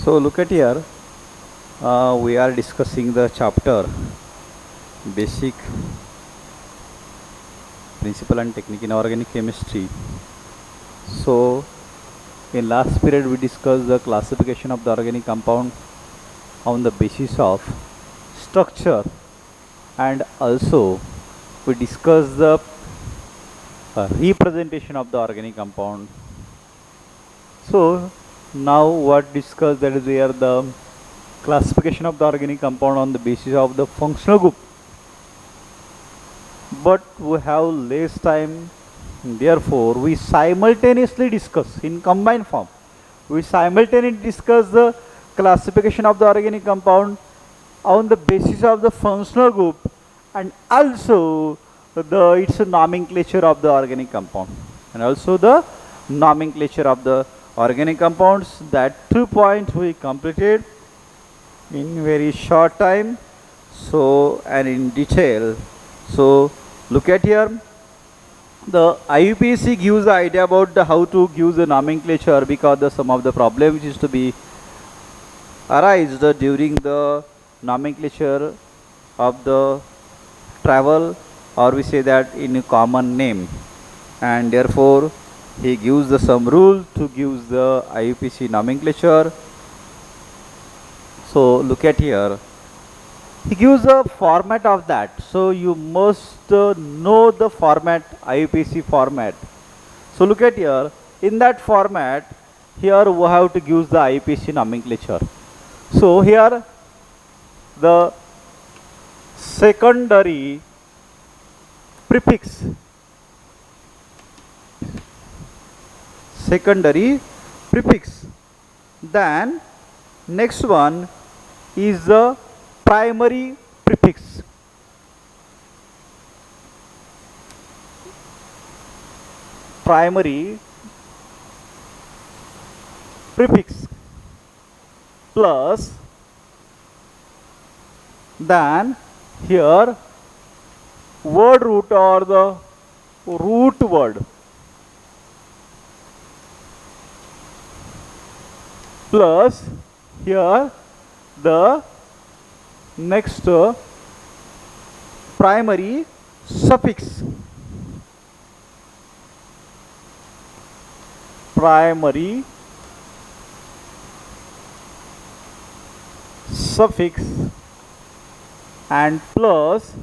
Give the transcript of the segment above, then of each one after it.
So look at here, we are discussing the chapter Basic Principle and Technique in Organic Chemistry. So in last period we discussed the classification of the organic compound on the basis of structure, and also we discussed the representation of the organic compound. So now what discussed, that is where the classification of the organic compound on the basis of the functional group. But we have less time, therefore we simultaneously discuss in combined form. We simultaneously discuss the classification of the organic compound on the basis of the functional group and also its nomenclature of the organic compound, and also the nomenclature of the organic compounds. That 2 points we completed in very short time, so and in detail. So look at here, the IUPAC gives the idea about how to give the nomenclature, because some of the problem which is to be arise during the nomenclature of the travel, or we say that in a common name, and therefore he gives the some rule to give the IUPAC nomenclature. So look at here, he gives a format of that, so you must know the format, IUPAC format. So look at here, in that format here we have to give the IUPAC nomenclature. So here the secondary prefix, then next one is the primary prefix, plus then here word root or the root word, plus here the next primary suffix, and plus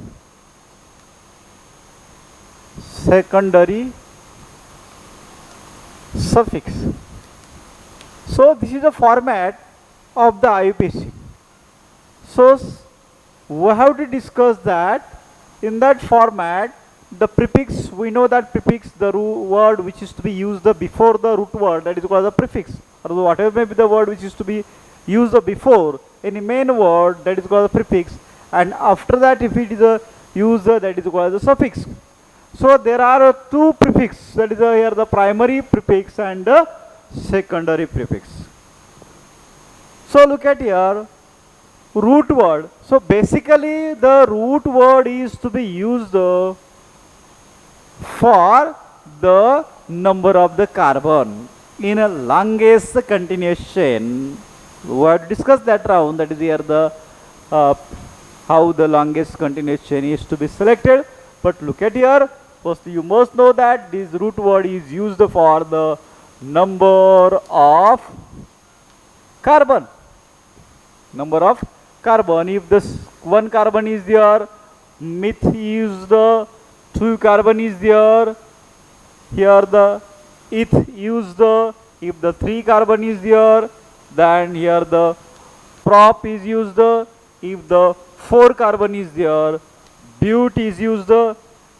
secondary suffix. So this is the format of the IUPAC. So we have to discuss that in that format the prefix, we know that prefix, the word which is to be used before the root word, that is called the prefix, or whatever may be the word which is to be used before any main word, that is called the prefix, and after that if it is a user, that is called the suffix. So there are two prefix, that is here the primary prefix and the secondary prefix. So look at here, root word. So basically the root word is to be used for the number of the carbon in a longest continuous chain. We have discussed that round, that is here the how the longest continuous chain is to be selected. But look at here, first you must know that this root word is used for the number of carbon. If this one carbon is there, meth is the 2 carbon is there, here the eth used, if the 3 carbon is there, then here the prop is used, if the 4 carbon is there, but is used,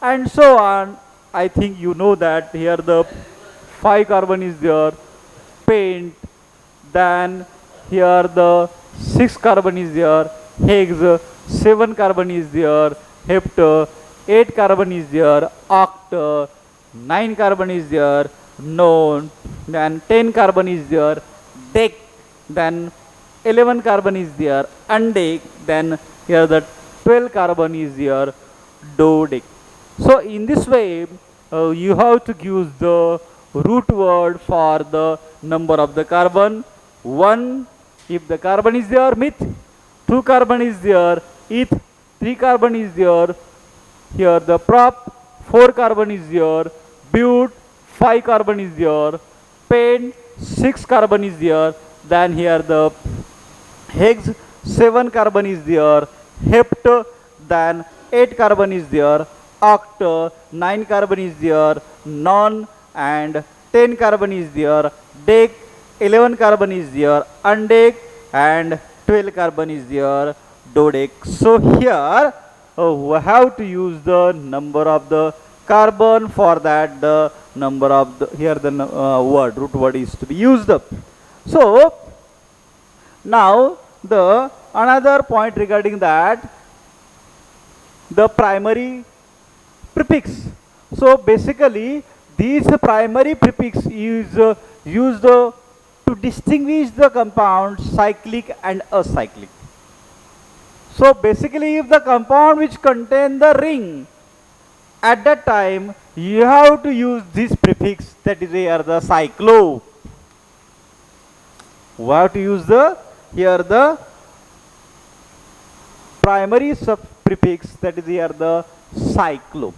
and so on. I think you know that here the 5 carbon is there, paint, then here the 6 carbon is there, hex, 7 carbon is there, hept, 8 carbon is there, oct, 9 carbon is there, non, then 10 carbon is there, dec, then 11 carbon is there, undec, then here the 12 carbon is there, dodec. So in this way you have to use the root word for the number of the carbon. 1 If the carbon is there, meth, 2 carbon is there, eth, 3 carbon is there, here the prop, 4 carbon is there, but, 5 carbon is there, pen, 6 carbon is there, then here the hex, 7 carbon is there, hept, then 8 carbon is there, oct, 9 carbon is there, non, and 10 carbon is there, dec, 11 carbon is there, undec, and 12 carbon is there, dodec. So here we have to use the number of the carbon. For that the number of the, here the word, root word is to be used up. So now the another point regarding that, the primary prefix. So basically these primary prefix is used to distinguish the compound cyclic and acyclic. So basically if the compound which contain the ring, at that time you have to use this prefix, that is here the cyclo. We have to use the here the primary prefix, that is here the cyclo.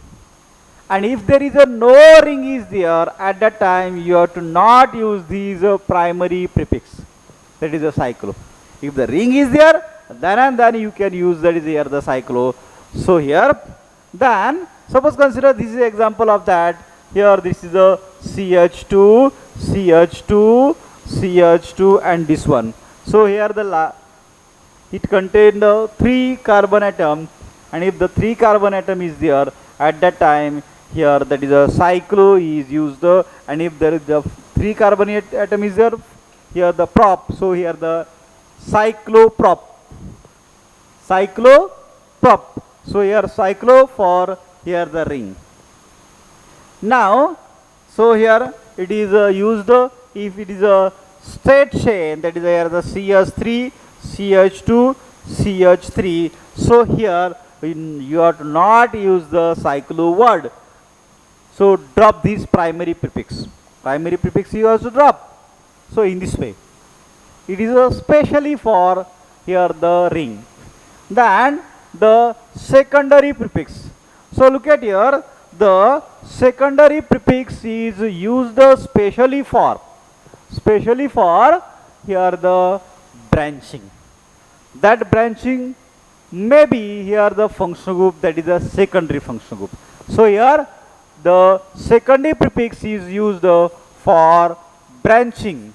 And if there is a no ring is there, at that time you have to not use these primary prefix, that is a cyclo. If the ring is there, then and then you can use, that is here the cyclo. So here then suppose consider this is an example of that. Here this is a CH2, CH2, CH2 and this one. So here the it contained 3 carbon atom, and if the 3 carbon atom is there, at that time here that is a cyclo is used, and if there is the 3 carbon atom is there, here the prop. So here the cycloprop, cycloprop. So here cyclo for here the ring. Now so here it is used if it is a straight chain, that is here the CH3, CH2, CH3. So here you have to not use the cyclo word. So drop this primary prefix. Primary prefix you have to drop. So in this way, it is especially for here the ring. Then the secondary prefix. So look at here, the secondary prefix is used specially for here the branching. That branching may be here the functional group, that is a secondary functional group. So here the secondary prefix is used for branching.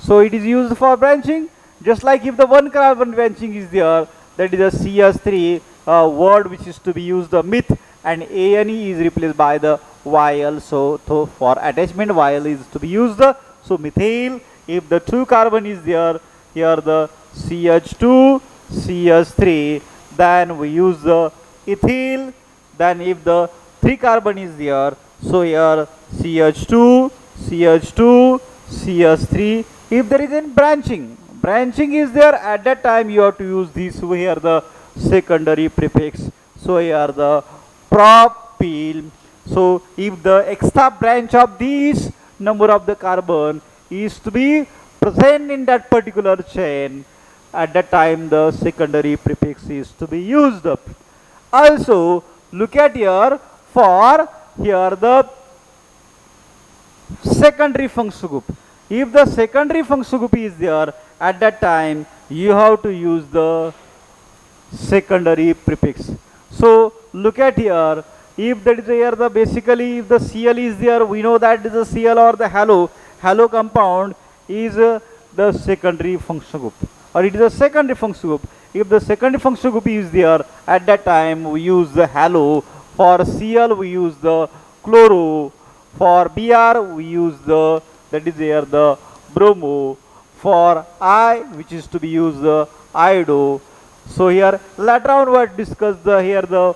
So it is used for branching, just like if the 1 carbon branching is there, that is a CH3 word which is to be used the meth, and ANE is replaced by the YL. So for attachment YL is to be used. So methyl, if the 2 carbon is there, here the CH2, CH3, then we use the ethyl. Then if the 3 carbon is there, so here CH2, CH2, CH3. If there is any branching is there, at that time you have to use this here the secondary prefix. So here the propyl. So if the extra branch of this number of the carbon is to be present in that particular chain, at that time the secondary prefix is to be used up. Also look at here, for here the secondary functional group. If the secondary functional group is there, at that time you have to use the secondary prefix. So look at here, if that is here the basically if the Cl is there, we know that is the Cl or the halo compound is the secondary functional group, or it is a secondary functional group. If the secondary functional group is there, at that time we use the halo. For Cl we use the chloro. For Br we use the, that is here the bromo. For I, which is to be used the iodo. So here later on we will discuss the here the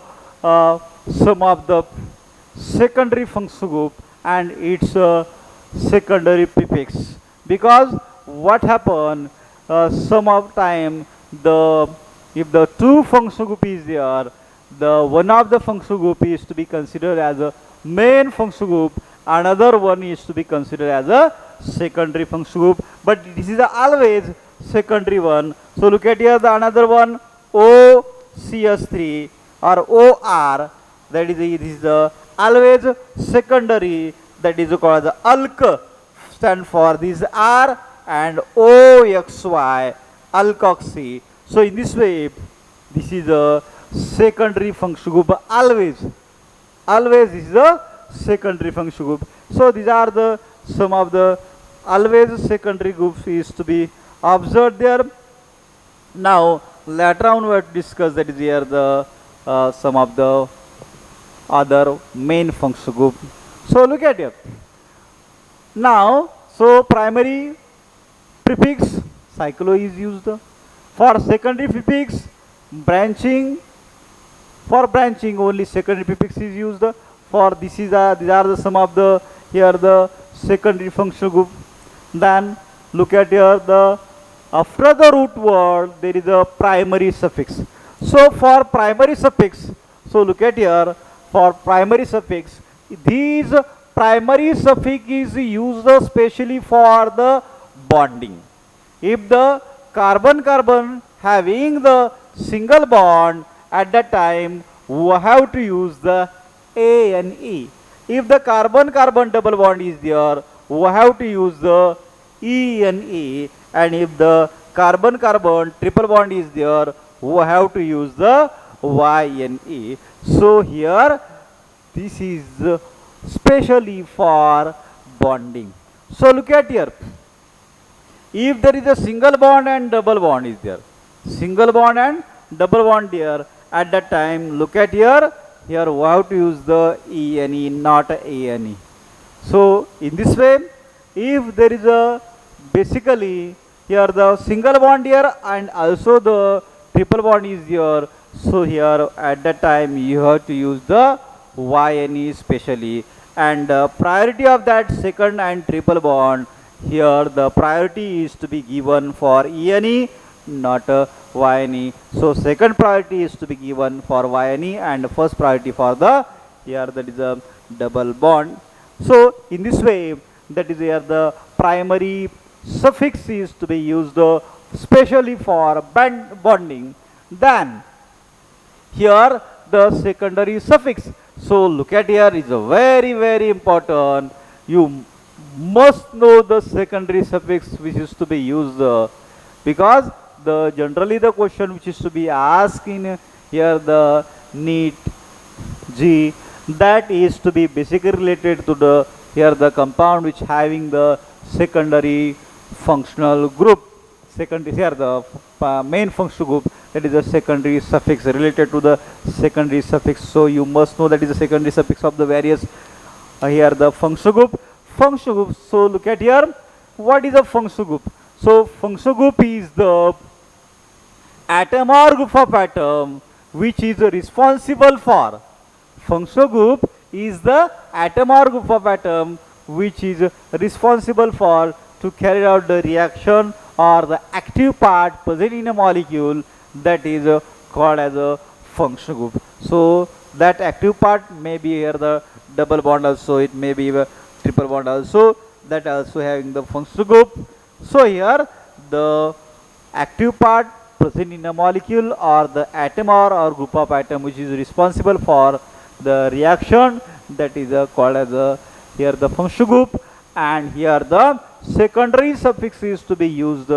some of the secondary functional group and its secondary prefix. Because what happen, some of time the if the 2 functional group is there, the one of the functional group is to be considered as a main function group, another one is to be considered as a secondary function group, but this is always secondary one. So look at here the another one, OCS3 or OR, that is this is the always secondary, that is called the alk, stand for this R, and OXY, alkoxy. So in this way, this is a secondary function group, always this is a secondary function group. So these are the some of the always secondary groups is to be observed there. Now later on we have to discuss, that is here the some of the other main function group. So look at here. Now, so primary prefix cyclo is used. For secondary prefix branching, for branching only secondary prefix is used. For this is these are the some of the here the secondary functional group. Then look at here the after the root word there is a primary suffix. So for primary suffix, so look at here, for primary suffix, these primary suffix is used especially for the bonding. If the carbon having the single bond, at that time we have to use the A and E. If the carbon double bond is there, we have to use the E and E, and if the carbon triple bond is there, we have to use the Y and E. So here this is specially for bonding. So look at here, if there is a single bond and double bond is there, single bond and double bond there, at that time look at here, here we have to use the E and E, not A and E. So in this way, if there is a basically here the single bond here and also the triple bond is here, so here at that time you have to use the Y and E specially, and priority of that second and triple bond, here the priority is to be given for E and E, not Y and E. So second priority is to be given for Y and E, and first priority for the here that is a double bond. So in this way, that is here the primary suffix is to be used specially for bonding. Then here the secondary suffix. So look at here, is a very important. You must know the secondary suffix which is to be used because the generally the question which is to be asked in here the NEET G, that is to be basically related to the here the compound which having the secondary functional group. Secondary here the main functional group, that is the secondary suffix related to the secondary suffix. So you must know that is the secondary suffix of the various here the functional group. Functional group. So look at here, what is a functional group? So functional group is the atom or group of atom which is responsible for. Functional group is the atom or group of atom which is responsible for to carry out the reaction or the active part present in a molecule, that is called as a functional group. So that active part may be here the double bond also, it may be a triple bond also, that also having the functional group. So here the active part present in a molecule or the atom or group of atom which is responsible for the reaction, that is called as here the functional group, and here the secondary suffix is to be used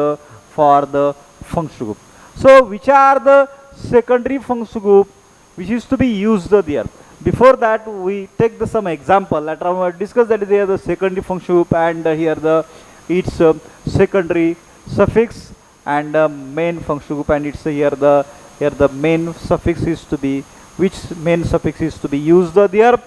for the functional group. So which are the secondary functional group which is to be used there? Before that we take some example. Later on we will discuss that is here the secondary functional group and here the its secondary suffix and main functional group, and it's here the main suffix is to be, which main suffix is to be used there.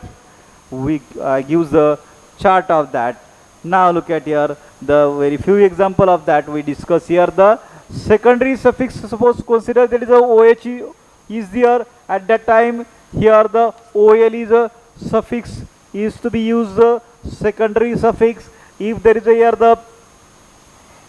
We gives the chart of that. Now look at here the very few example of that we discuss here. The secondary suffix, suppose consider that is a OH is there, at that time here the OL is a suffix is to be used, secondary suffix. If there is a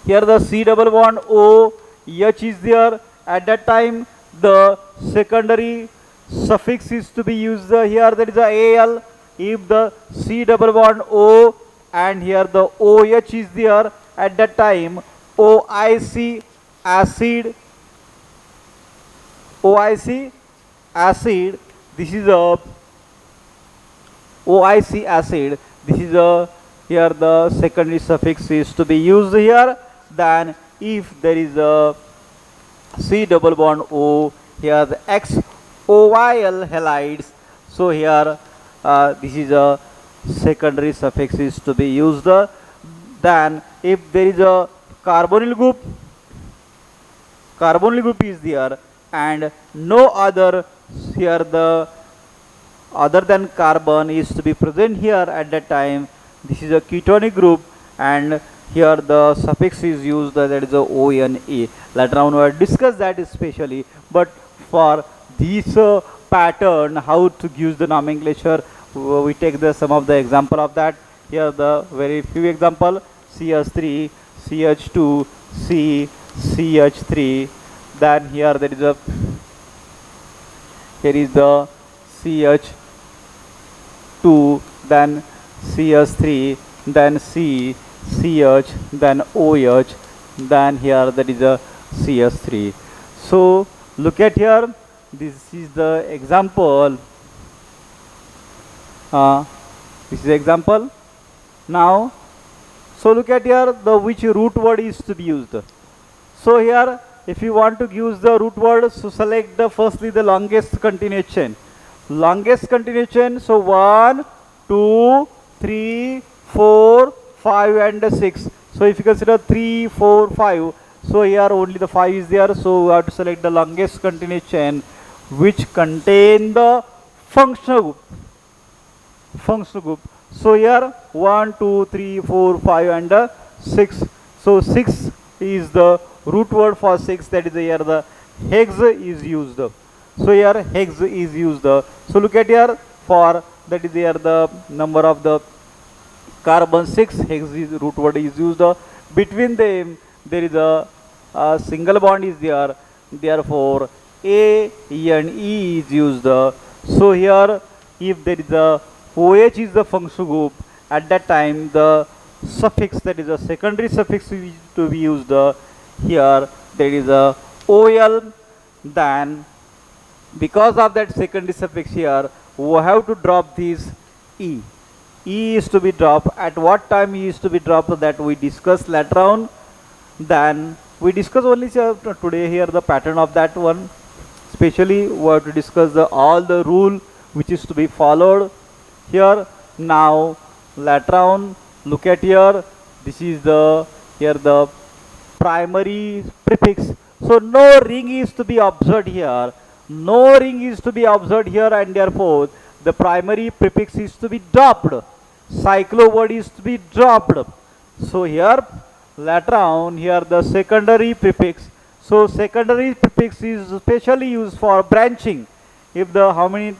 here the C double bond O H is there, at that time the secondary suffix is to be used here, that is a AL. if the C double bond O and here the OH is there, at that time OIC acid, OIC acid, this is a OIC acid, this is a, here the secondary suffix is to be used here. Then if there is a C double bond O, here the XOYL halides, so here this is a secondary suffix is to be used. Then if there is a carbonyl group is there and no other, here the other than carbon is to be present here, at that time this is a ketonic group and here the suffix is used, that is a ONE. Later on we will discuss that especially, but for this pattern how to use the nomenclature, we take the some of the example of that. Here the very few example: CH3, CH2, C, CH3. Then here there is a, here is the CH2, then CH3, then C, CH, then OH, then here there is a CH3. So look at here, this is the example. This is example. Now, so look at here the which root word is to be used. So here, if you want to use the root word, so select the firstly the longest continuous chain. Longest continuous chain. So 1, 2, 3, 4, 5 and 6. So if you consider 3, 4, 5. So here only the 5 is there. So we have to select the longest continuous chain which contain the functional group. Functional group. So here 1, 2, 3, 4, 5 and 6. So 6 is the root word for 6, that is here the hex is used. So here hex is used. So look at here, for that is here the number of the carbon 6, hex is root word is used. Between them there is a single bond is there, therefore A and E is used. So here if there is a OH is the functional group, at that time the suffix, that is a secondary suffix is to be used. Here there is a OL, then because of that secondary suffix here we have to drop this E. E is to be dropped. At what time E is to be dropped, that we discuss later on. Then we discuss only today here the pattern of that one. Especially we have to discuss all the rule which is to be followed here. Now later on, look at here, this is the, here the primary prefix. So no ring is to be observed here. No ring is to be observed here, and therefore the primary prefix is to be dropped. Cyclo word is to be dropped. So here later on, here the secondary prefix. So secondary prefix is specially used for branching. If the how many,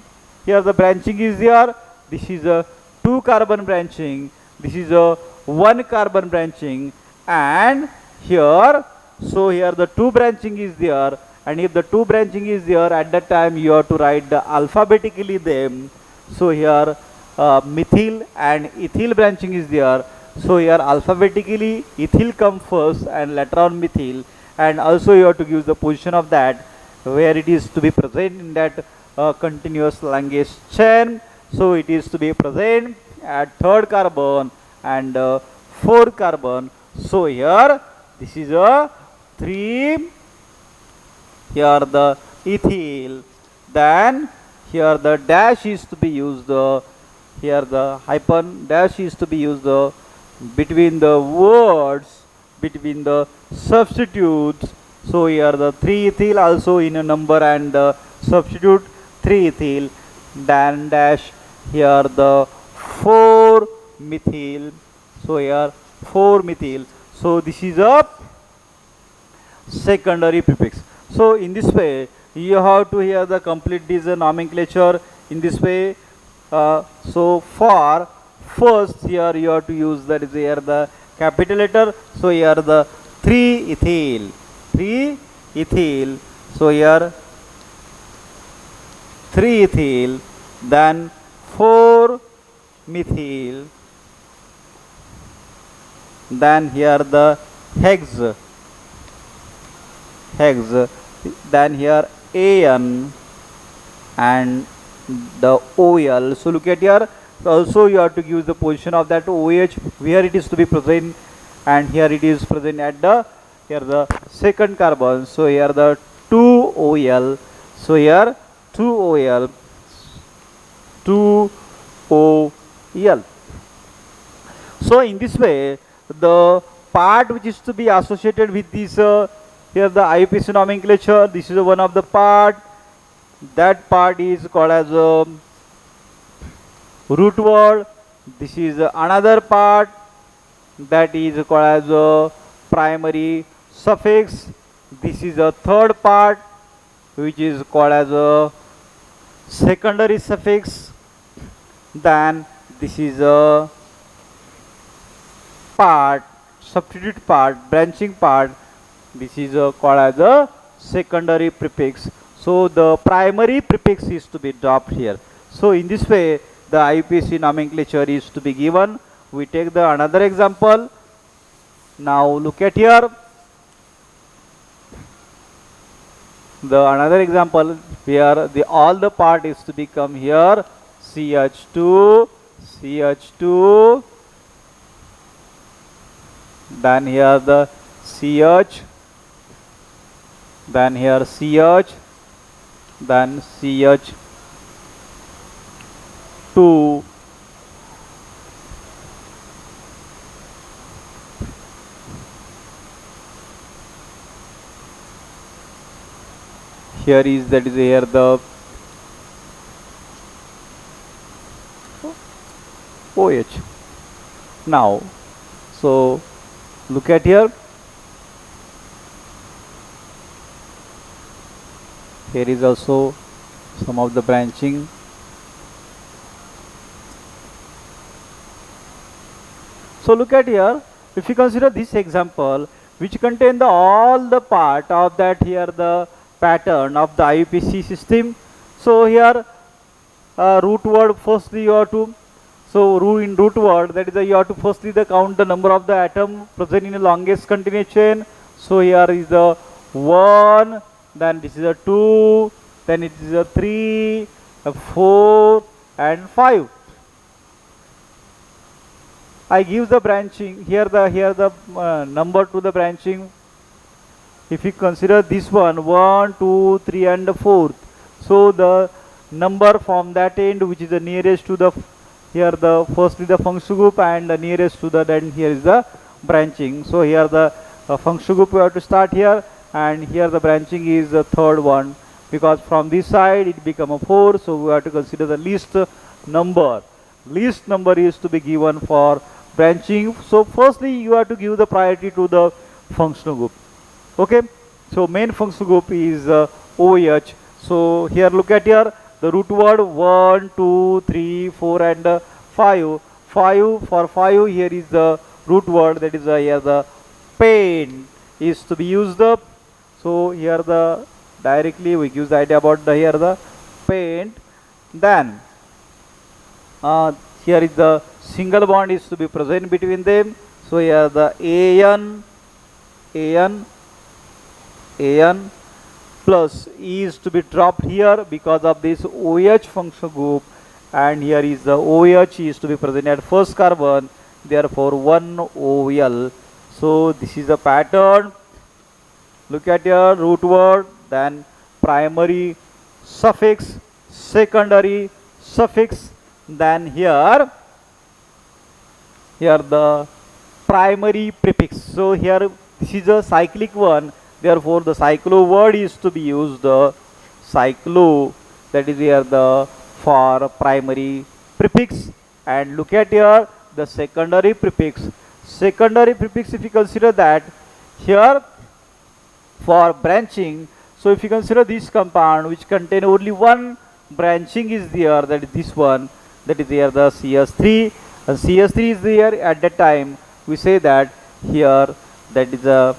here the branching is there, this is a 2 carbon branching, this is a 1 carbon branching, and here, so here the 2 branching is there, and if the 2 branching is there, at that time you have to write the alphabetically them. So here methyl and ethyl branching is there. So here alphabetically ethyl come first and later on methyl, and also you have to give the position of that where it is to be present in that continuous longest chain. So it is to be present at 3rd carbon and 4th carbon. So here this is a 3, here the ethyl, then here the dash is to be used, here the hyphen dash is to be used between the words, between the substitutes. So here the 3 ethyl also in a number and substitute 3 ethyl, then dash here the 4 methyl. So here 4 methyl. So this is a secondary prefix. So in this way you have to hear the complete this nomenclature in this way. So for first here you have to use, that is here the capital letter. So here the 3 ethyl, 3 ethyl. So here 3 ethyl, then 4 methyl. Then here the hex, then here AN and the OL. So look at here, also you have to give the position of that OH where it is to be present, and here it is present at the here the second carbon. So here the 2 OL, so here 2 OL, 2 OL. So in this way, the part which is to be associated with this here the IUPAC nomenclature, this is one of the part. That part is called as root word. This is another part that is called as primary suffix. This is a third part which is called as a secondary suffix. Then this is a part, substitute part, branching part. This is called as a secondary prefix. So the primary prefix is to be dropped here. So in this way, the IUPAC nomenclature is to be given. We take the another example. Now look at here. The another example where the all the part is to become here CH2, CH2. Then here the CH, then here CH, then CH2. Here is that is here the OH. Now, so look at here. Here is also some of the branching. So look at here. If you consider this example, which contain the all the part of that here the pattern of the IUPAC system. So here root word firstly you have to, so in root word that is you have to firstly the count the number of the atom present in the longest continuous chain. So here is the 1, then this is a 2, then it is a 3, a 4 and 5. I give the branching here the number to the branching. If you consider this one 1, 2, 3 and the 4th, so the number from that end which is the nearest to the here the firstly the function group and the nearest to the, then here is the branching. So here the function group we have to start here, and here the branching is the third one, because from this side it become a 4. So we have to consider the least number. Least number is to be given for branching. So firstly you have to give the priority to the functional group. Okay, so main function group is OH. So here look at here the root word 1, 2, 3, 4 and 5. 5 for 5 here is the root word, that is here the paint is to be used up. So here the directly we give the idea about the here the paint. Then here is the single bond is to be present between them. So here the AN plus E is to be dropped here because of this OH function group, and here is the OH is to be present at first carbon, therefore 1 OL. So this is the pattern. Look at your root word, then primary suffix, secondary suffix, then here the primary prefix. So here this is a cyclic one, therefore the cyclo word is to be used, cyclo, that is here the for primary prefix. And look at here the secondary prefix. Secondary prefix, if you consider that here for branching, so if you consider this compound which contain only one branching is there, that is this one, that is here the CS3, and CS3 is there at that time, we say that here that is a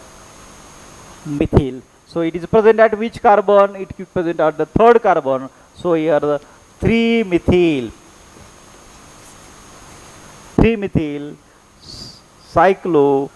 methyl. So it is present at which carbon? It is present at the third carbon. So here the 3 methyl. 3-methyl cyclo.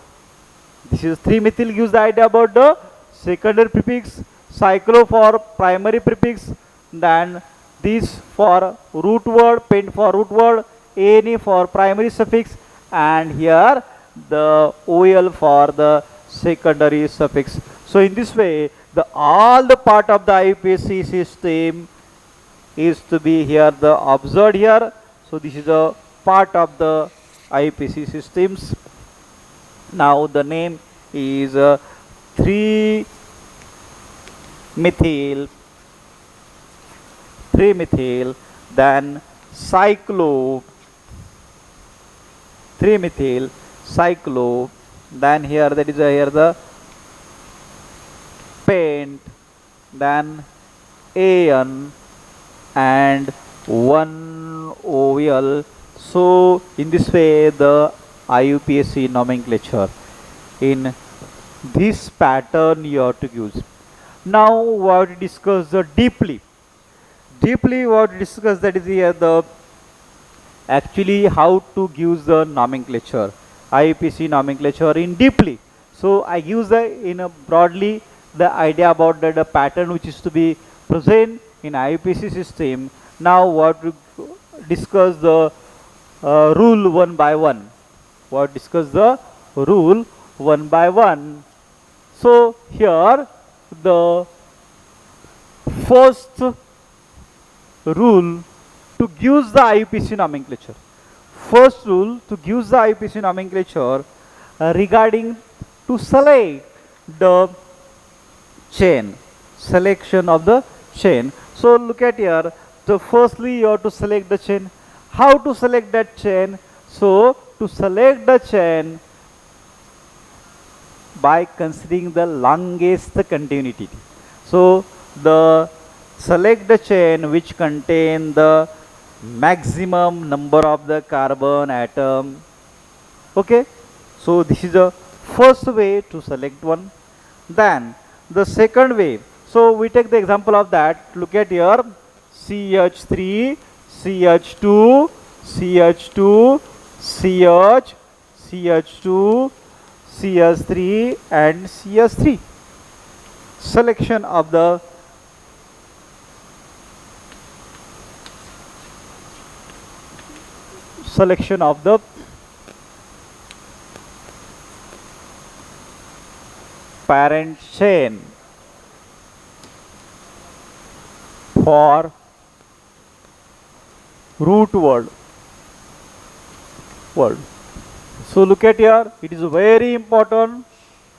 This is 3-methyl gives the idea about the secondary prefix, cyclo for primary prefix, then this for root word, pent for root word, ane for primary suffix, and here the ol for the secondary suffix. So in this way, the all the part of the IUPAC system is to be here the observed here. So this is a part of the IUPAC systems. Now the name is 3-methyl, then cyclo, 3-methyl cyclo, then here that is here the pent, then an and one OL. So in this way the IUPAC nomenclature in this pattern you have to use. Now we have to discuss the deeply what to discuss, that is here the actually how to give the nomenclature, IUPAC nomenclature in deeply. So I use the in a broadly the idea about the pattern which is to be present in IUPAC system. Now what to discuss the rule one by one. What discuss the rule one by one. So here the first rule to give the IUPAC nomenclature. First rule to give the IUPAC nomenclature regarding to select the chain, selection of the chain. So look at here. So firstly you have to select the chain. How to select that chain? So to select the chain by considering the longest continuity. So the select the chain which contain the maximum number of the carbon atom. Okay, so this is the first way to select one. Then the second way, so we take the example of that. Look at here, CH3, CH2, CH2, CH, CH2, CH3 and CH3. Selection of the parent chain for root word. So look at here, it is a very important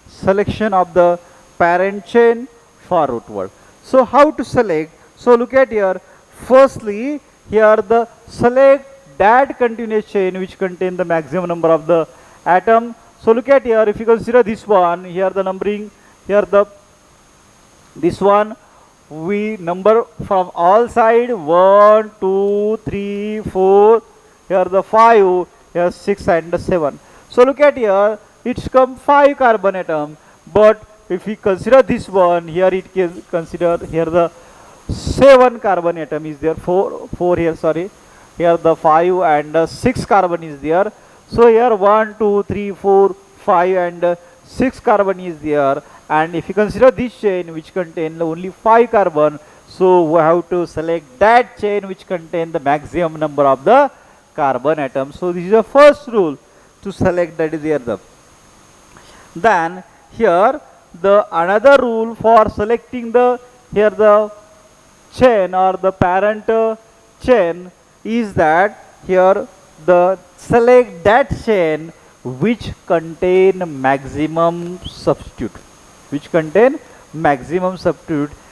selection of the parent chain for root word. So how to select? So look at here, firstly here the select that continuous chain which contain the maximum number of the atom. So look at here, if you consider this one, here the numbering, here the this one we number from all side 1, 2, 3, 4, here the 5, here 6 and the 7. So look at here, it's come 5 carbon atom, but if we consider this one, here it can consider here the 7 carbon atom is there, 4 here, sorry, here the 5 and 6 carbon is there. So here 1, 2, 3, 4, 5 and 6 carbon is there, and if you consider this chain which contain only 5 carbon, so we have to select that chain which contain the maximum number of the carbon atoms. So this is the first rule to select, that is here the. Then here the another rule for selecting the here the chain or the parent chain is that here the select that chain which contain maximum substitute,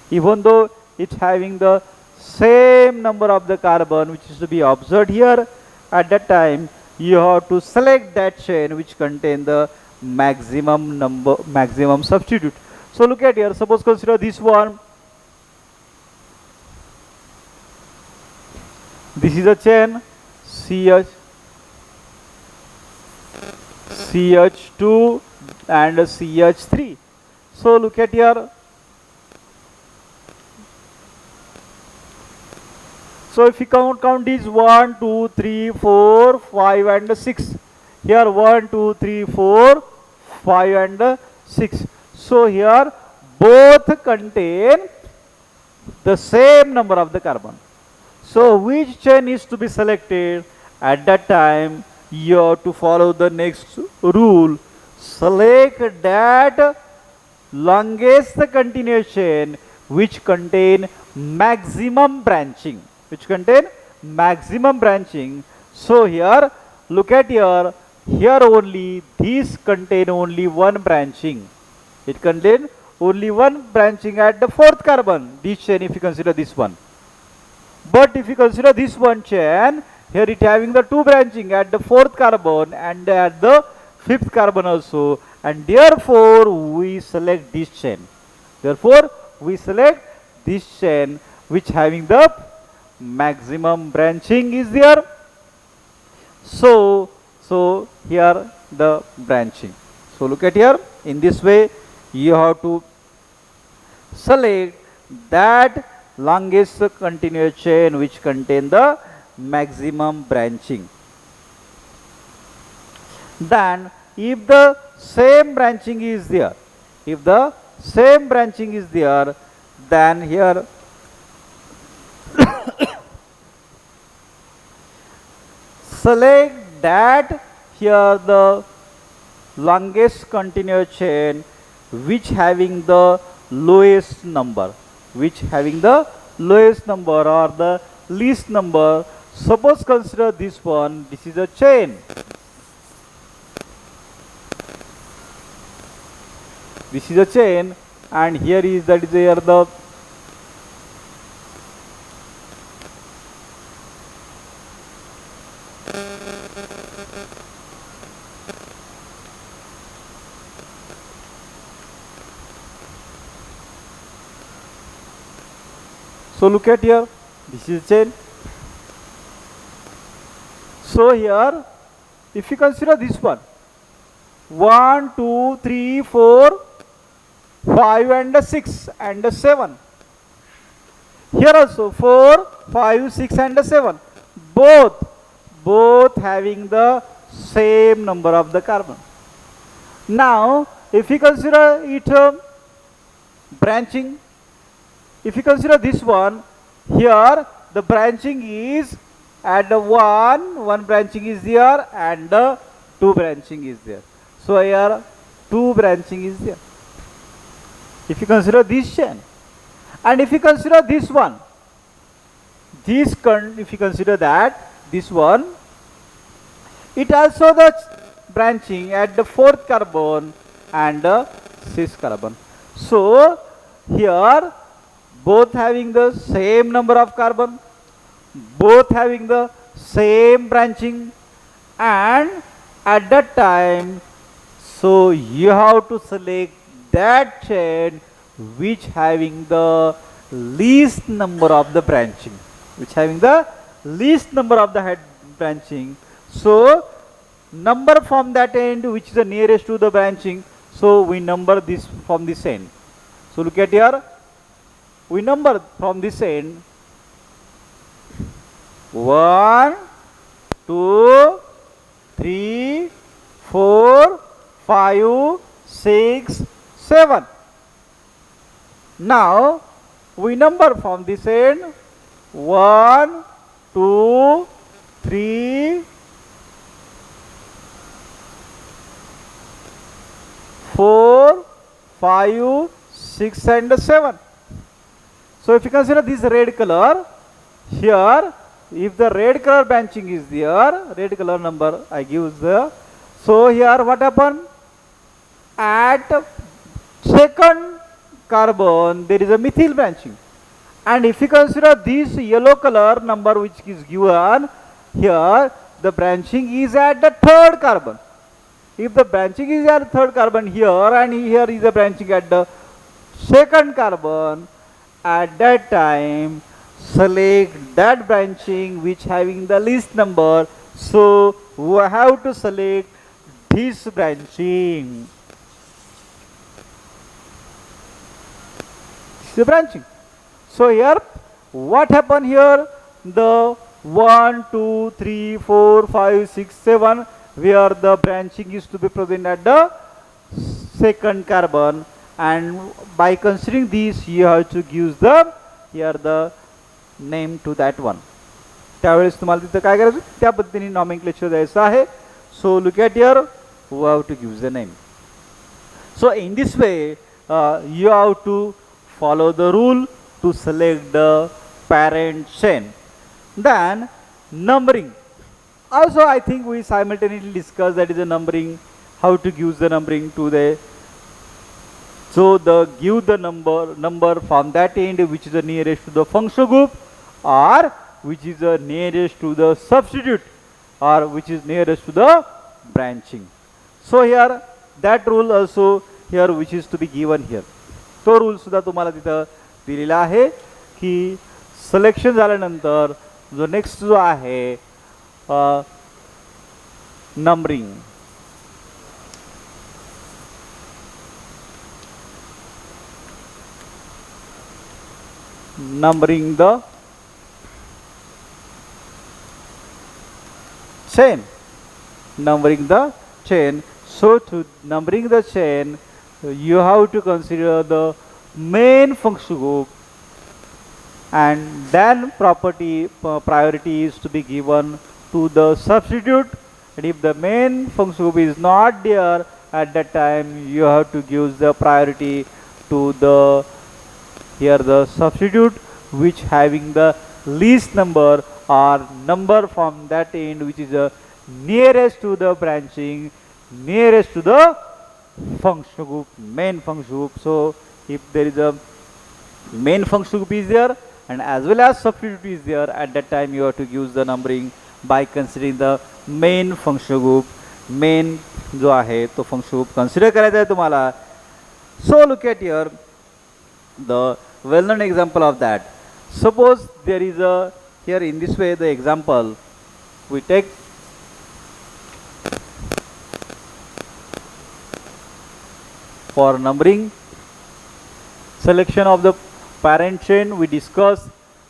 even though it's having the same number of the carbon which is to be observed here. At that time you have to select that chain which contain the maximum substitute. So look at here, suppose consider this one, this is a chain CH2 and CH3. So look at here, So if you count is 1, 2, 3, 4, 5 and 6. Here 1, 2, 3, 4, 5 and 6. So here both contain the same number of the carbon. So which chain is to be selected? At that time you have to follow the next rule. Select that longest continuous chain which contain maximum branching. Which contain maximum branching. So here look at here. Here only these contain only one branching. It contain only one branching at the fourth carbon. This chain, if you consider this one. But if you consider this one chain, here it having the two branching at the fourth carbon and at the fifth carbon also, and therefore we select this chain. Therefore we select this chain which having the maximum branching is there. So here the branching. So look at here. In this way you have to select that longest continuous chain which contain the maximum branching. Then if the same branching is there, then here select that here the longest continuous chain which having the lowest number, or the least number. Suppose consider this one, this is a chain. This is a chain, and here is that is here the so look at here, this is chain. So here if you consider this one, 1, 2, 3, 4, 5 and 6 and 7. Here also 4, 5, 6 and 7. Both having the same number of the carbon. Now if you consider it branching, if you consider this one, here the branching is at the one branching is there and the two branching is there. So here two branching is there. If you consider this chain, and if you consider this one, if you consider that this one, it also the branching at the fourth carbon and the sixth carbon. So here both having the same number of carbon, both having the same branching, and at that time so you have to select that chain which having the least number of the branching, branching. So number from that end which is the nearest to the branching, so we number this from this end. So look at here, we number from this end 1, 2, 3, 4, 5, 6, 7. Now we number from this end 1, 2, 3, 4, 5, 6 and 7. So if you consider this red color, here if the red color branching is there, red color number I give there. So here what happen? At second carbon there is a methyl branching, and if you consider this yellow color number which is given here, the branching is at the third carbon. If the branching is at the third carbon here, and here is the branching at the second carbon, at that time select that branching which having the least number. So we have to select this branching. This is the branching. So here what happened here? the 1, 2, 3, 4, 5, 6, 7, where the branching is to be present at the second carbon, and by considering this you have to give the here the name to that one. त्यावेळेस तुम्हाला तिथं काय करायचं त्या पद्धतीने nomenclature द्यायचं आहे. So look at here who have to give the name. So in this way you have to follow the rule to select the parent chain. Then numbering. Also I think we simultaneously discussed that is the numbering, how to give the numbering to the, so the give the number from that end which is the nearest to the functional group, or which is the nearest to the substitute, or which is nearest to the branching. So here that rule also here which is to be given here. तो rule सुद्धा तुम्हाला तिथं दिलेला आहे की selection झाल्यानंतर जो next जो आहे numbering. numbering the chain. Numbering the chain. So to numbering the chain, you have to consider the main function group, and then priority is to be given to the substitute. And if the main function group is not there at that time, you have to give the priority to the here the substitute which having the least number or number from that end which is the nearest to the branching, nearest to the function group, main function group. So if there is a main function group is there and as well as substitute is there, at that time you have to use the numbering by considering the main function group. main जो आहे तो function group consider करायचा आहे तुम्हाला. So look at here the well known example of that. Suppose there is a here in this way the example we take for numbering selection of the parent chain. We discuss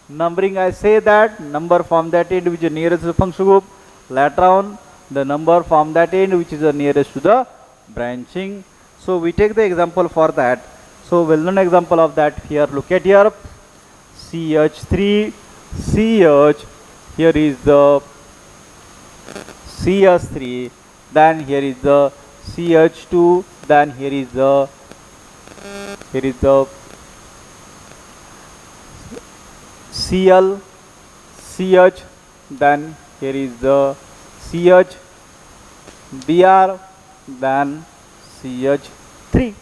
numbering. I say that number from that end which is nearest to the function group, later on the number from that end which is the nearest to the branching. So we take the example for that. So well known example of that here, look at here CH3 CH, here is the CH3, then here is the CH2, then here is the Cl CH, then here is the CH Br, then CH3.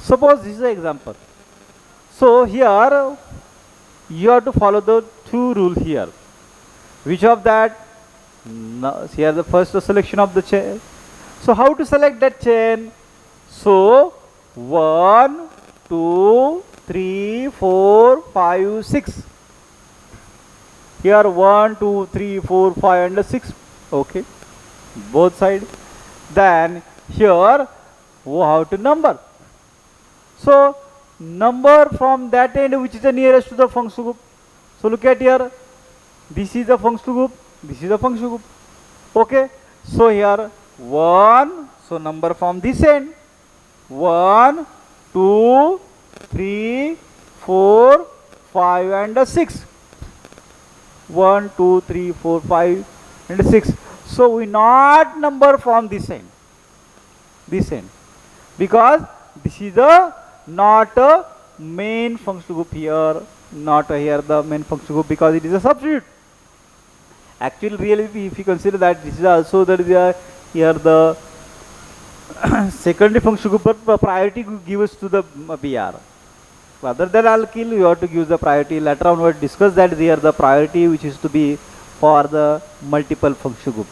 Suppose this is an example. So here you have to follow the two rules here. Which of that? Here the first selection of the chain. So how to select that chain? So 1, 2, 3, 4, 5, 6. Here 1, 2, 3, 4, 5 and 6. Okay. Both sides. Then here how to number? So number from that end which is the nearest to the function group. So look at here, this is the function group, this is the function group. Okay, so here 1, so number from this end 1, 2, 3, 4, 5 and 6. 1, 2, 3, 4, 5 and 6. So we not number from this end, because this is the not a main function group here, not here the main function group, because it is a substitute. Actually really if you consider that this is also there is a here the secondary function group, but priority gives to the BR. Rather than alkyl you have to give the priority. Later on we will discuss that here the priority which is to be for the multiple function group.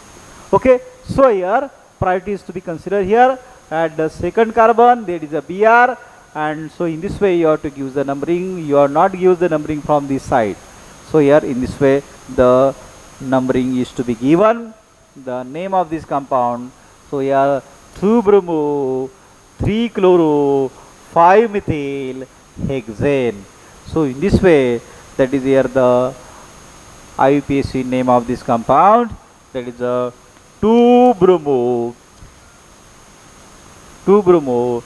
Okay, so here priority is to be considered here at the second carbon, there is a Br, and so in this way you have to give the numbering. You are not give the numbering from this side. So here in this way the numbering is to be given. The name of this compound. So here 2 bromo, 3 chloro, 5 methyl hexane. So in this way that is here the IUPAC name of this compound, that is a 2-bromo, 2-bromo,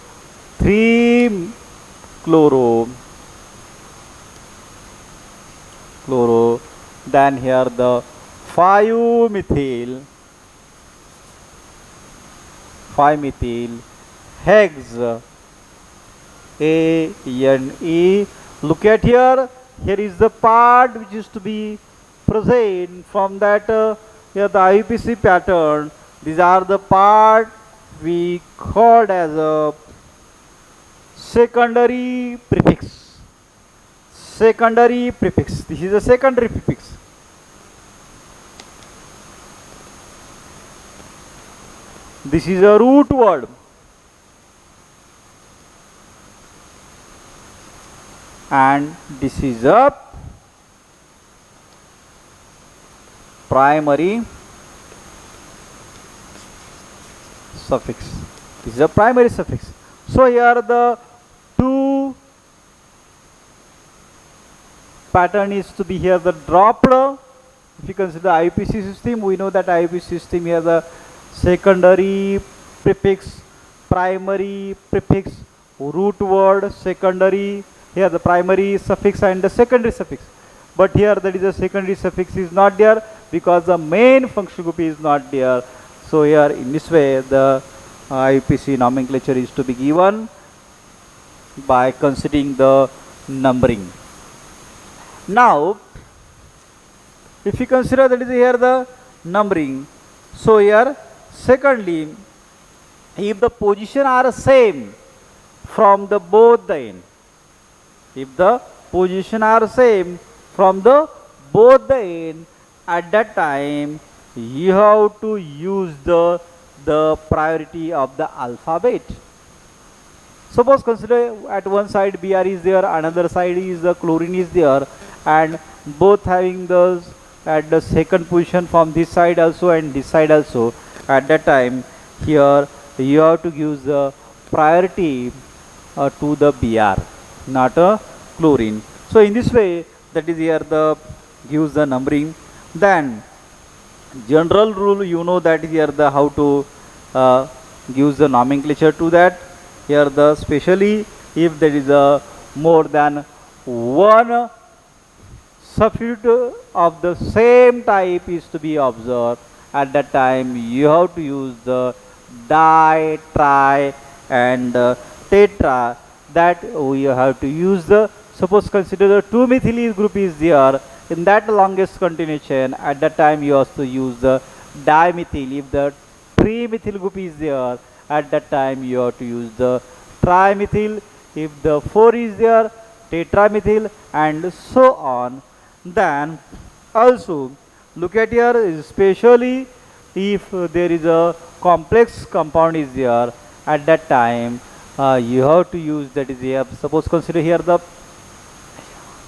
3-chloro, chloro, then here the 5-methyl, 5-methyl, hex, ANE. Look at here, here is the part which is to be present from that here the IUPAC pattern. These are the part we called as a secondary prefix. Secondary prefix. This is a secondary prefix. This is a root word. And this is a primary suffix. This is a primary suffix. So here the 2 pattern is to be here the dropped. If you consider IUPAC system, we know that IUPAC system here the secondary prefix, primary prefix, root word, secondary, here the primary suffix and the secondary suffix. But here that is a secondary suffix is not there because the main functional group is not there. So here in this way the IUPAC nomenclature is to be given by considering the numbering. Now if you consider that is here the numbering, so here secondly, if the position are same from the both the end, if the position are same from the both the end, at that time you have to use the priority of the alphabet. Suppose consider at one side Br is there, another side is the chlorine is there, and both having those at the second position from this side also and this side also. At that time here you have to use the priority to the Br, not a chlorine. So in this way, that is here the gives the numbering. Then general rule, you know that here the how to gives the nomenclature to that. Here the especially if there is a more than one substitute of the same type is to be observed, at that time you have to use the di, tri and tetra, that we have to use the, suppose consider the 2-methyl group is there in that longest continuation, at that time you have to use the dimethyl. If the 3-methyl group is there, at that time you have to use the trimethyl. If the 4 is there, tetramethyl, and so on. Then also look at here, especially if there is a complex compound is there, at that time you have to use, that is here, suppose consider here the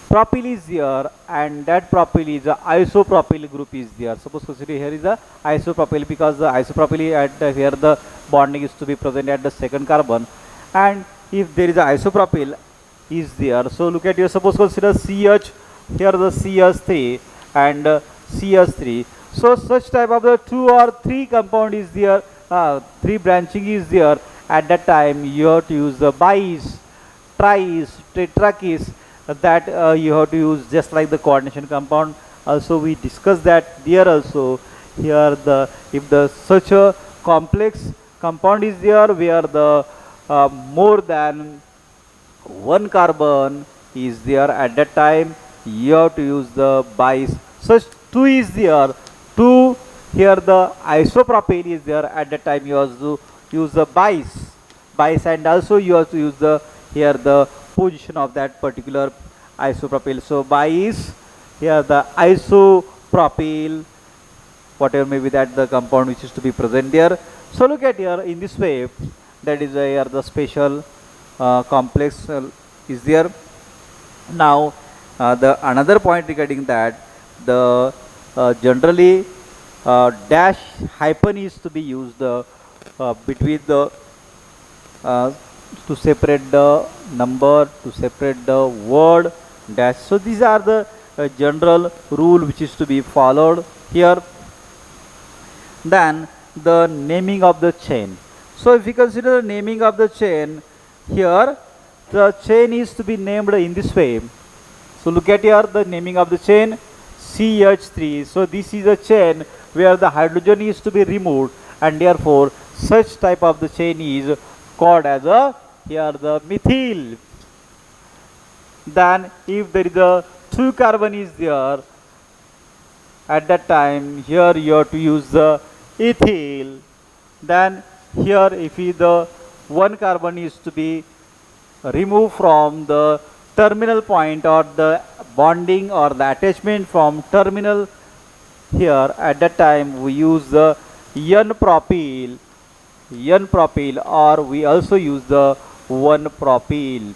propyl is there, and that propyl is a isopropyl group is there. Suppose consider here is a isopropyl, because the isopropyl at here the bonding is to be present at the second carbon, and if there is a isopropyl is there, so look at here, suppose consider CH, here the CH3 and CH3. So such type of the 2 or 3 compound is there, 3 branching is there, at that time you have to use the bis, tris, tetrakis, that you have to use just like the coordination compound. Also we discussed that there also. Here the if the such a complex compound is there where the more than one carbon is there, at that time you have to use the bis. Such 2 is there, 2, here the isopropyl is there, at that time you have to use the bis, and also you have to use the here the position of that particular isopropyl. So bis, here the isopropyl, whatever may be that the compound which is to be present there. So look at here in this way, that is here the special complex is there. Now the another point regarding that, the generally dash hyphen is to be used between the to separate the number, to separate the word dash. So these are the a general rule which is to be followed here. Then the naming of the chain. So if you consider the naming of the chain, here the chain is to be named in this way. So look at here the naming of the chain, CH3. So this is a chain where the hydrogen is to be removed, and therefore such type of the chain is called as a here the methyl. Then if there is a 2 carbon is there, at that time here you have to use the ethyl. Then here if the 1 carbon is to be removed from the terminal point, or the bonding or the attachment from terminal, here at that time we use the N-propyl, or we also use the 1-propyl.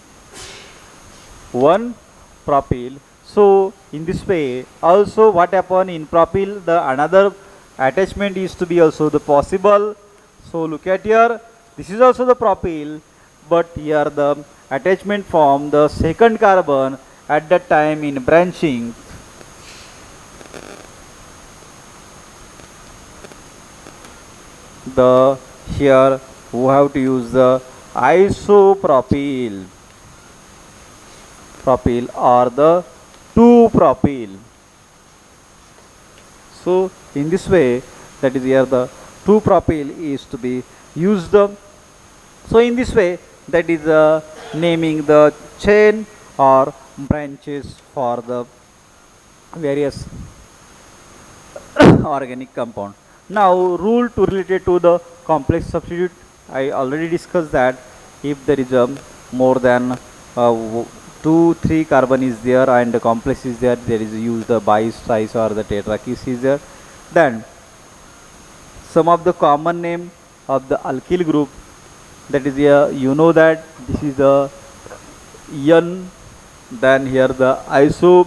So in this way also what happen in propyl, the another attachment is to be also the possible. So look at here, this is also the propyl, but here the attachment from the second carbon at that time in branching. The here we have to use the isopropyl or the 2-propyl. So in this way, that is here the 2-propyl is to be used. So in this way, that is naming the chain or branches for the various organic compound. Now rule to related to the complex substitute, I already discussed that if there is a more than 2-3 carbon is there and the complex is there, there is used the bis, tris or the tetrakis is there. Then some of the common name of the alkyl group, that is here you know that this is the N, then here the iso,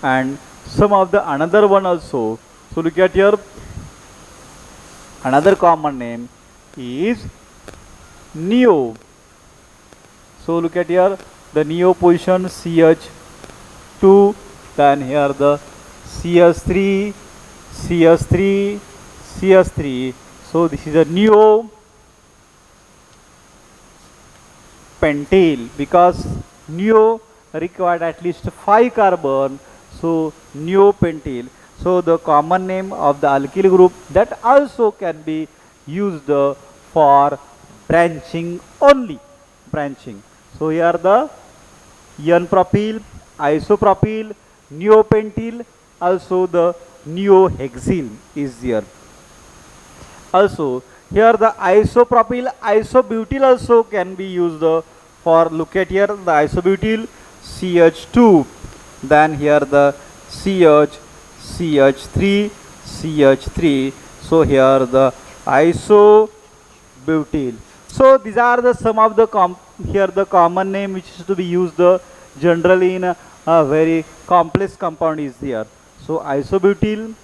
and some of the another one also. So look at here, another common name is neo. So look at here the neo position CH2, then here the CH3. So this is a neo pentyl, because neo required at least 5 carbon, so neo pentyl. So the common name of the alkyl group that also can be used for branching only, branching. So here the N-propyl, isopropyl, neopentyl, also the neohexyl is here. Also here the isopropyl, isobutyl also can be used for, look at here the isobutyl CH2, then here the CH3. So here the isobutyl. So these are the some of the here the common name which is to be used generally in a very complex compound is here. So isobutyl,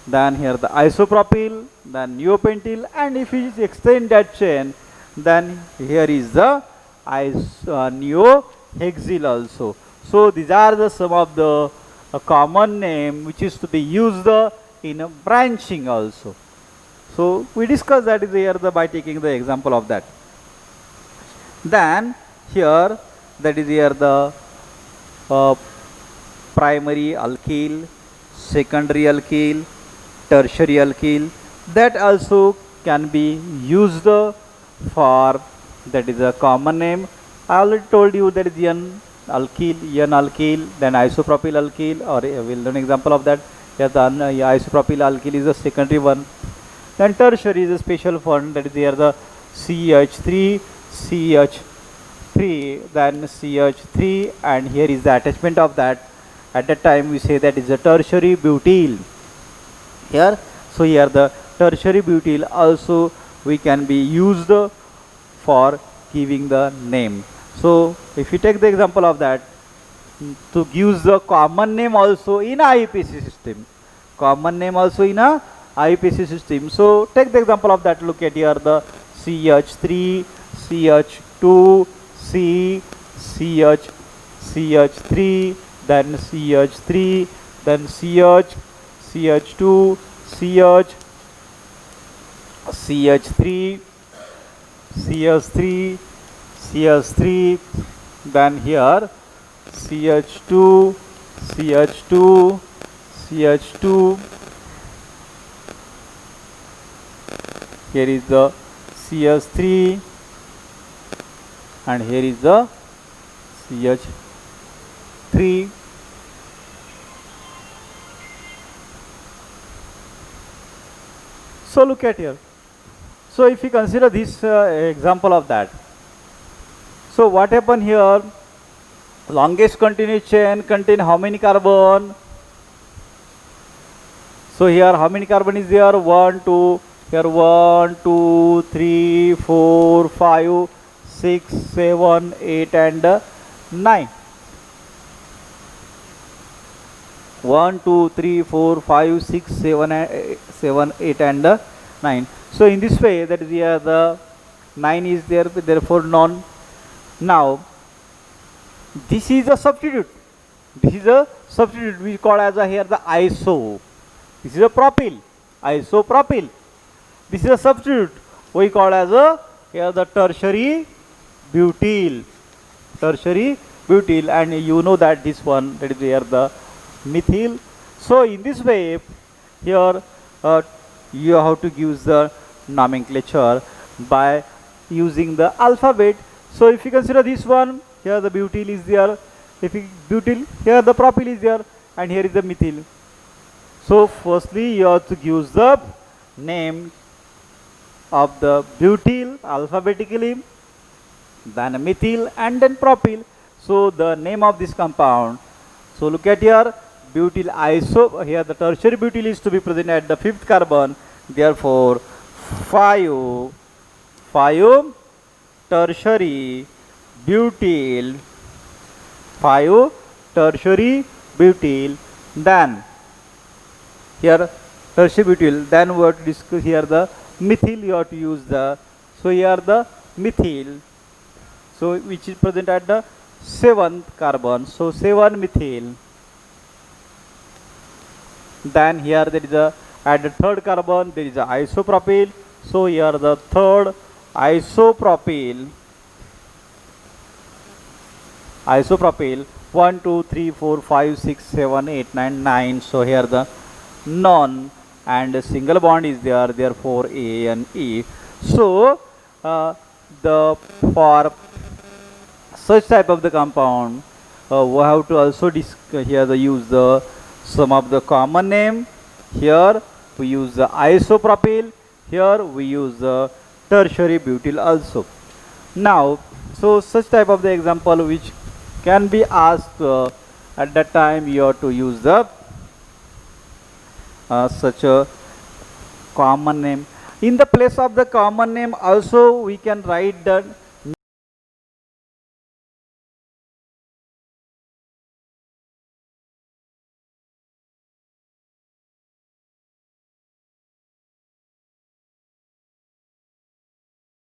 then here the isopropyl, then neopentyl, and if you extend that chain, then here is the neohexyl also. So these are the some of the common name which is to be used in branching also. So we discussed that is here by taking the example of that. Then here that is here the primary alkyl, secondary alkyl, tertiary alkyl, that also can be used for, that is a common name. I already told you that is N alkyl, then isopropyl alkyl, or we'll learn example of that. Here the isopropyl alkyl is the secondary one. Then tertiary is a special one, that is here the CH3, then CH3, and here is the attachment of that. At that time we say that is a tertiary butyl here. So here the tertiary butyl also we can be used for giving the name. So if you take the example of that, to give the common name also in IUPAC system, So take the example of that. Look at here the CH3, CH2, CH3, then CH3, then CH, CH2, CH, CH3, CH3, CH3, then here CH2, CH2, CH2, here is the CH3, and here is the CH3. So look at here. So if you consider this example of that, so what happened here? Longest continuous chain contain how many carbon? So here how many carbon is there? 1, 2, here 1, 2, 3, 4, 5, 6, 7, 8 and 9. 1, 2, 3, 4, 5, 6, 7, 8 and 9. So in this way, that is here the 9 is there, therefore none. Now this is a substitute. This is a substitute we call as here the iso. This is a propyl, isopropyl. This is a substitute we call as here the tertiary butyl, and you know that this one, that is here the methyl. So in this way, here you have to use the nomenclature by using the alphabet. So if you consider this one, here the butyl is there, butyl, here the propyl is there, and here is the methyl. So firstly you have to use the name of the butyl alphabetically, then methyl, and then propyl. So the name of this compound, so look at here, butyl iso, here the tertiary butyl is to be present at the 5th carbon, therefore 5 tertiary butyl, 5 tertiary butyl, then here tertiary butyl, then we have to discuss here the methyl, you have to use the, so here the methyl, so which is present at the 7th carbon, so 7 methyl. Then here there is a, at the 3rd carbon there is a isopropyl, so here the 3rd isopropyl, 1, 2, 3, 4, 5, 6, 7, 8, 9, 9. So here the none, and a single bond is there, therefore A and E. So the for such type of the compound, we have to also here the use the some of the common name. Here we use the isopropyl, here we use the tertiary butyl also. Now, so such type of the example which can be asked at that time, you have to use the such a common name. In the place of the common name also we can write that